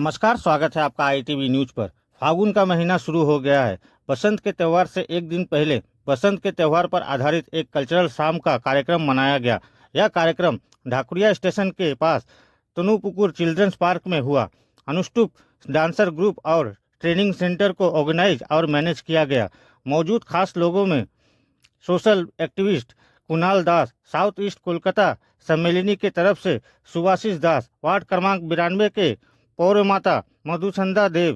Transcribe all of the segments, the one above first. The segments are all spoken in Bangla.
नमस्कार, स्वागत है आपका आईटीवी न्यूज पर। फागुन का महीना शुरू हो गया है। बसंत के त्यौहार से एक दिन पहले बसंत के त्यौहार पर आधारित एक कल्चरल शाम का कार्यक्रम मनाया गया। यह कार्यक्रम ढाकुरिया स्टेशन के पास तनुपुकुर चिल्ड्रंस पार्क में हुआ। अनुष्टुप डांसर ग्रुप और ट्रेनिंग सेंटर को ऑर्गेनाइज और मैनेज किया गया। मौजूद खास लोगों में सोशल एक्टिविस्ट कुणाल दास, साउथ ईस्ट कोलकाता सम्मेलनी के तरफ से सुभाषिष दास, वार्ड क्रमांक 92 के पौर माता मधुचंदा देव,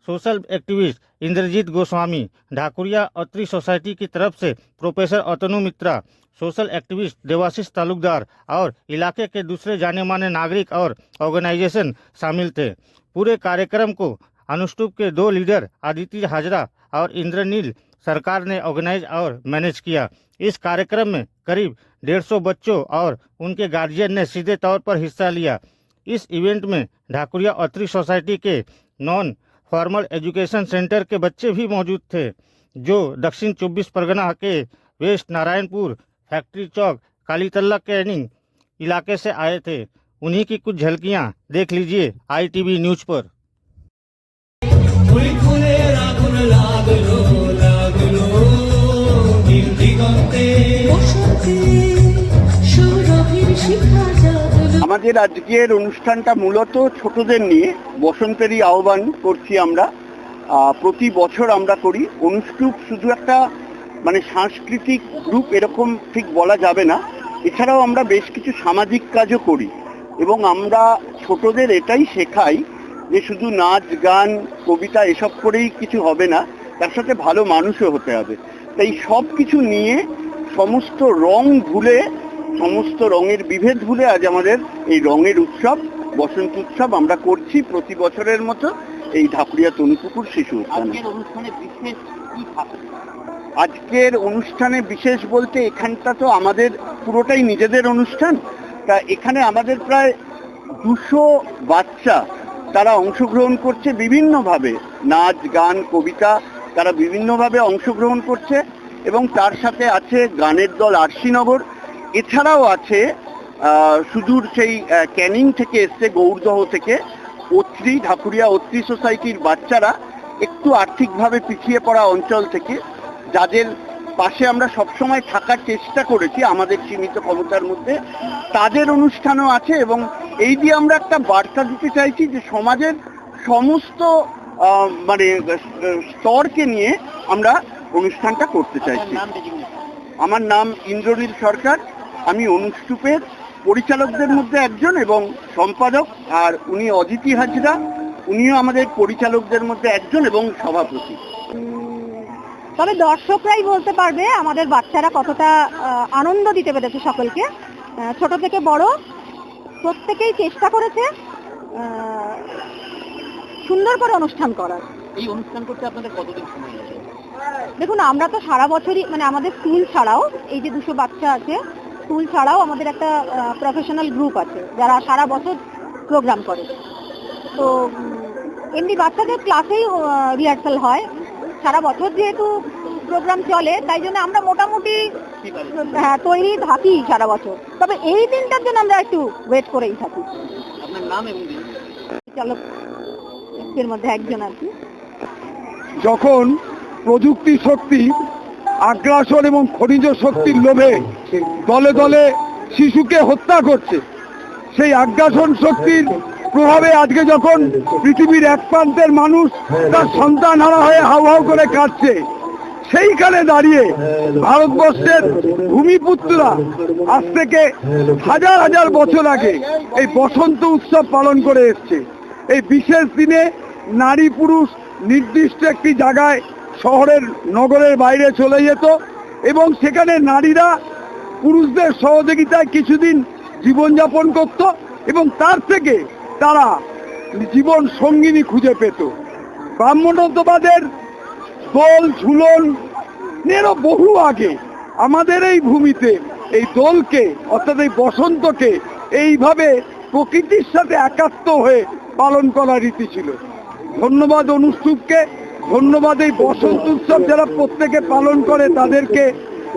सोशल एक्टिविस्ट इंद्रजीत गोस्वामी, ढाकुरिया अत्री सोसाइटी की तरफ से प्रोफेसर अतनु मित्रा, सोशल एक्टिविस्ट देवाशीष तालुकदार और इलाके के दूसरे जाने माने नागरिक और ऑर्गेनाइजेशन शामिल थे। पूरे कार्यक्रम को अनुष्टुप के 2 लीडर आदित्य हाजरा और इंद्रनील सरकार ने ऑर्गेनाइज और मैनेज किया। इस कार्यक्रम में करीब 150 बच्चों और उनके गार्जियन ने सीधे तौर पर हिस्सा लिया। इस इवेंट में ढाकुरिया अत्री सोसाइटी के नॉन फॉर्मल एजुकेशन सेंटर के बच्चे भी मौजूद थे, जो दक्षिण 24 परगना के वेस्ट नारायणपुर, फैक्ट्री चौक, कालीतल्ला कैनिंग इलाके से आए थे। उन्हीं की कुछ झलकियां देख लीजिए आईटीवी न्यूज पर। আমাদের আজকের অনুষ্ঠানটা মূলত ছোটদের নিয়ে বসন্তেরই আহ্বান করছি আমরা। প্রতি বছর আমরা করি। অনুষ্টুপ শুধু একটা সাংস্কৃতিক গ্রুপ এরকম ঠিক বলা যাবে না, এছাড়াও আমরা বেশ কিছু সামাজিক কাজও করি এবং আমরা ছোটদের এটাই শেখাই যে শুধু নাচ গান কবিতা এসব করেই কিছু হবে না, তার সাথে ভালো মানুষও হতে হবে। তাই সব কিছু নিয়ে সমস্ত রং ভুলে, সমস্ত রঙের বিভেদ ভুলে আজ আমাদের এই রঙের উৎসব, বসন্ত উৎসব আমরা করছি প্রতি বছরের মতো এই ঢাকুরিয়া তনুপুকুর শিশু উদ্যানে। আজকের অনুষ্ঠানে বিশেষ বলতে এখানটা তো আমাদের পুরোটাই নিজেদের অনুষ্ঠান। তা এখানে আমাদের প্রায় 200 বাচ্চা তারা অংশগ্রহণ করছে বিভিন্নভাবে, নাচ গান কবিতা তারা বিভিন্নভাবে অংশগ্রহণ করছে এবং তার সাথে আছে গানের দল আরশিনগর, এছাড়াও আছে সুদূর সেই ক্যানিং থেকে এসছে, গৌরদহ থেকে অত্রি, ঢাকুরিয়া অত্রি সোসাইটির বাচ্চারা একটু আর্থিকভাবে পিছিয়ে পড়া অঞ্চল থেকে, যাদের পাশে আমরা সবসময় থাকার চেষ্টা করেছি আমাদের সীমিত ক্ষমতার মধ্যে, তাদের অনুষ্ঠানও আছে। এবং এই দিয়ে আমরা একটা বার্তা দিতে চাইছি যে সমাজের সমস্ত স্তরকে নিয়ে আমরা অনুষ্ঠানটা করতে চাইছি। আমার নাম ইন্দ্রনীল সরকার, আমি অনুষ্টুপের পরিচালকদের মধ্যে একজন এবং সম্পাদক, আর উনি অদিতি হাজরা, উনিও আমাদের পরিচালকদের মধ্যে একজন এবং সভাপতি। তবে দর্শকরাই বলতে পারবে আমাদের বাচ্চারা কতটা আনন্দ দিতে পেরেছে সকলকে। ছোট থেকে বড় প্রত্যেকেই চেষ্টা করেছে সুন্দর করে অনুষ্ঠান করার। এই অনুষ্ঠান করতে আপনাদের কতদিন সময় লাগে? দেখুন, আমরা তো সারা বছরই আমাদের স্কুল ছাড়াও, এই যে 200 বাচ্চা আছে, স্কুল ছাড়াও আমাদের একটা প্রফেশনাল গ্রুপ আছে যারা সারা বছর প্রোগ্রাম করে। তো এমনি বাচ্চাদের ক্লাসেই রিহার্সাল হয়, সারা বছর যেহেতু প্রোগ্রাম চলে তাই জন্য আমরা মোটামুটি তৈরি থাকি সারা বছর। তবে এই দিনটার জন্য আমরা একটু ওয়েট করেই থাকি। আপনার নাম এবং চালকের মধ্যে একজন আর কি। যখন প্রযুক্তি শক্তি, আগ্রাসন এবং খনিজ শক্তির লোভে দলে দলে শিশুকে হত্যা করছে, সেই আগ্রাসন শক্তির প্রভাবে আজকে যখন পৃথিবীর এক প্রান্তের মানুষ তার সন্তান হারা হয়ে হাউ হাউ করে কাঁদছে, সেইখানে দাঁড়িয়ে ভারতবর্ষের ভূমিপুত্ররা আজ থেকে হাজার হাজার বছর আগে এই বসন্ত উৎসব পালন করে এসছে। এই বিশেষ দিনে নারী পুরুষ নির্দিষ্ট একটি জায়গায় শহরের নগরের বাইরে চলে যেত এবং সেখানে নারীরা পুরুষদের সহযোগিতায় কিছুদিন জীবনযাপন করত এবং তার থেকে তারা জীবন সঙ্গিনী খুঁজে পেত। ব্রাহ্মণত্ববাদের দোল ঝুলন এরও বহু আগে আমাদের এই ভূমিতে এই দোলকে অর্থাৎ এই বসন্তকে এইভাবে প্রকৃতির সাথে একাত্ম হয়ে পালন করার রীতি ছিল। ধন্যবাদ অনুষ্টুপকে, ধন্যবাদ এই বসন্ত উৎসব যারা প্রত্যেকে পালন করে তাদেরকে,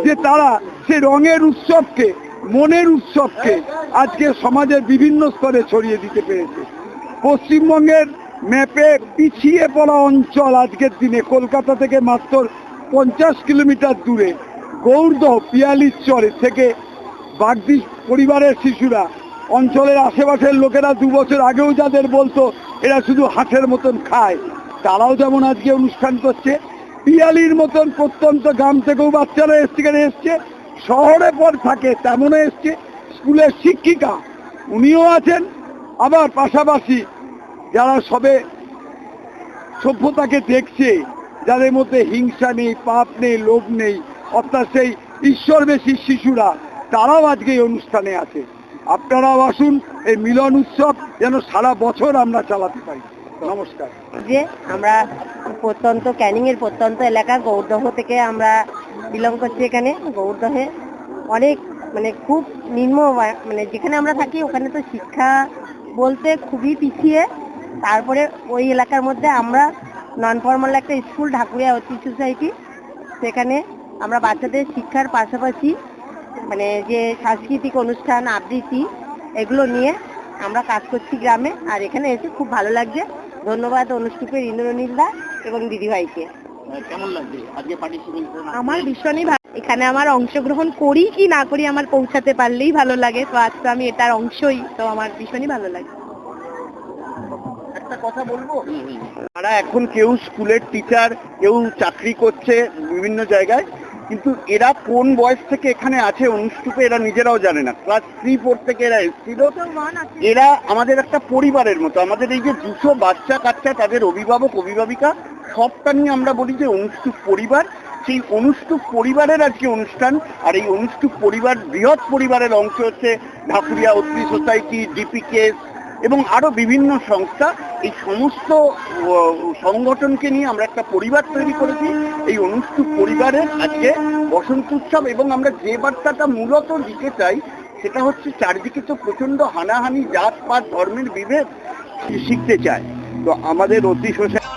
যে তারা সে রঙের উৎসবকে, মনের উৎসবকে আজকে সমাজের বিভিন্ন স্তরে ছড়িয়ে দিতে পেরেছে। পশ্চিমবঙ্গের ম্যাপে পিছিয়ে পড়া অঞ্চল আজকের দিনে কলকাতা থেকে মাত্র 50 কিলোমিটার দূরে গৌরদহ পিয়ালির চরে থেকে বাগদি পরিবারের শিশুরা অঞ্চলের আশেপাশের লোকেরা 2 বছর আগেও যাদের বলতো এরা শুধু হাটের মতন খায়, তারাও যেমন আজকে অনুষ্ঠান করছে। পিয়ালির মতন প্রত্যন্ত গ্রাম থেকেও বাচ্চারা এসছে, শহরে পর থাকে তেমনও এসছে, স্কুলের শিক্ষিকা উনিও আছেন। আবার পাশাপাশি যারা সবে সভ্যতাকে দেখছে, যাদের মধ্যে হিংসা নেই, পাপ নেই, লোভ নেই, অর্থাৎ সেই ঈশ্বরবেশী শিশুরা, তারাও আজকে এই অনুষ্ঠানে আছে। আপনারাও আসুন, এই মিলন উৎসব যেন সারা বছর আমরা চালাতে পারি। নমস্কার। যে আমরা প্রত্যন্ত ক্যানিংয়ের প্রত্যন্ত এলাকা গৌরদহ থেকে আমরা বিলং করছি। এখানে গৌরদহে অনেক খুব নিম্ন যেখানে আমরা থাকি ওখানে তো শিক্ষা বলতে খুবই পিছিয়ে। তারপরে ওই এলাকার মধ্যে আমরা নন ফর্মাল একটা স্কুল ঢাকুরিয়া অতি সোসাইটি, সেখানে আমরা বাচ্চাদের শিক্ষার পাশাপাশি যে সাংস্কৃতিক অনুষ্ঠান আবৃত্তি এগুলো নিয়ে আমরা কাজ করছি গ্রামে। আর এখানে এসে খুব ভালো লাগছে। ধন্যবাদ অনুষ্ঠিতের ইন্দ্রনীলদা এবং দিদিভাইকে। কেমন লাগছে আজকে পার্টিসিপেট? আমার ভীষণই ভালো। এখানে আমার অংশগ্রহণ করি কি না করি আমার পৌঁছাতে পারলেই ভালো লাগে। তো আজকে আমি এটার অংশই, তো আমার ভীষণই ভালো লাগে। একটা কথা বলবো, তারা এখন কেউ স্কুলের টিচার, কেউ চাকরি করছে বিভিন্ন জায়গায়, কিন্তু এরা কোন বয়স থেকে এখানে আছে অনুষ্ঠুপে এরা নিজেরাও জানে না। ক্লাস 3-4 থেকে এরা এসেছিল। এরা আমাদের একটা পরিবারের মতো। আমাদের এই যে 200 বাচ্চা কাচ্চা, তাদের অভিভাবক অভিভাবিকা সবটা নিয়ে আমরা বলি যে অনুষ্ঠুপ পরিবার। সেই অনুষ্ঠুপ পরিবারের আজকে অনুষ্ঠান। আর এই অনুষ্ঠুপ পরিবার বৃহৎ পরিবারের অংশ হচ্ছে ঢাকুরিয়া অত্রি সোসাইটি, ডিপিকেস এবং আরো বিভিন্ন সংস্থা। এই সমস্ত সংগঠনকে নিয়ে আমরা একটা পরিবার তৈরি করেছি। এই অনুষ্ঠুপ পরিবারের আজকে বসন্ত উৎসব। এবং আমরা যে বার্তাটা মূলত দিতে চাই সেটা হচ্ছে, চারদিকে তো প্রচন্ড হানাহানি, জাত পাত ধর্মের বিভেদ শিখতে চায়। তো আমাদের অতি সোসাইটি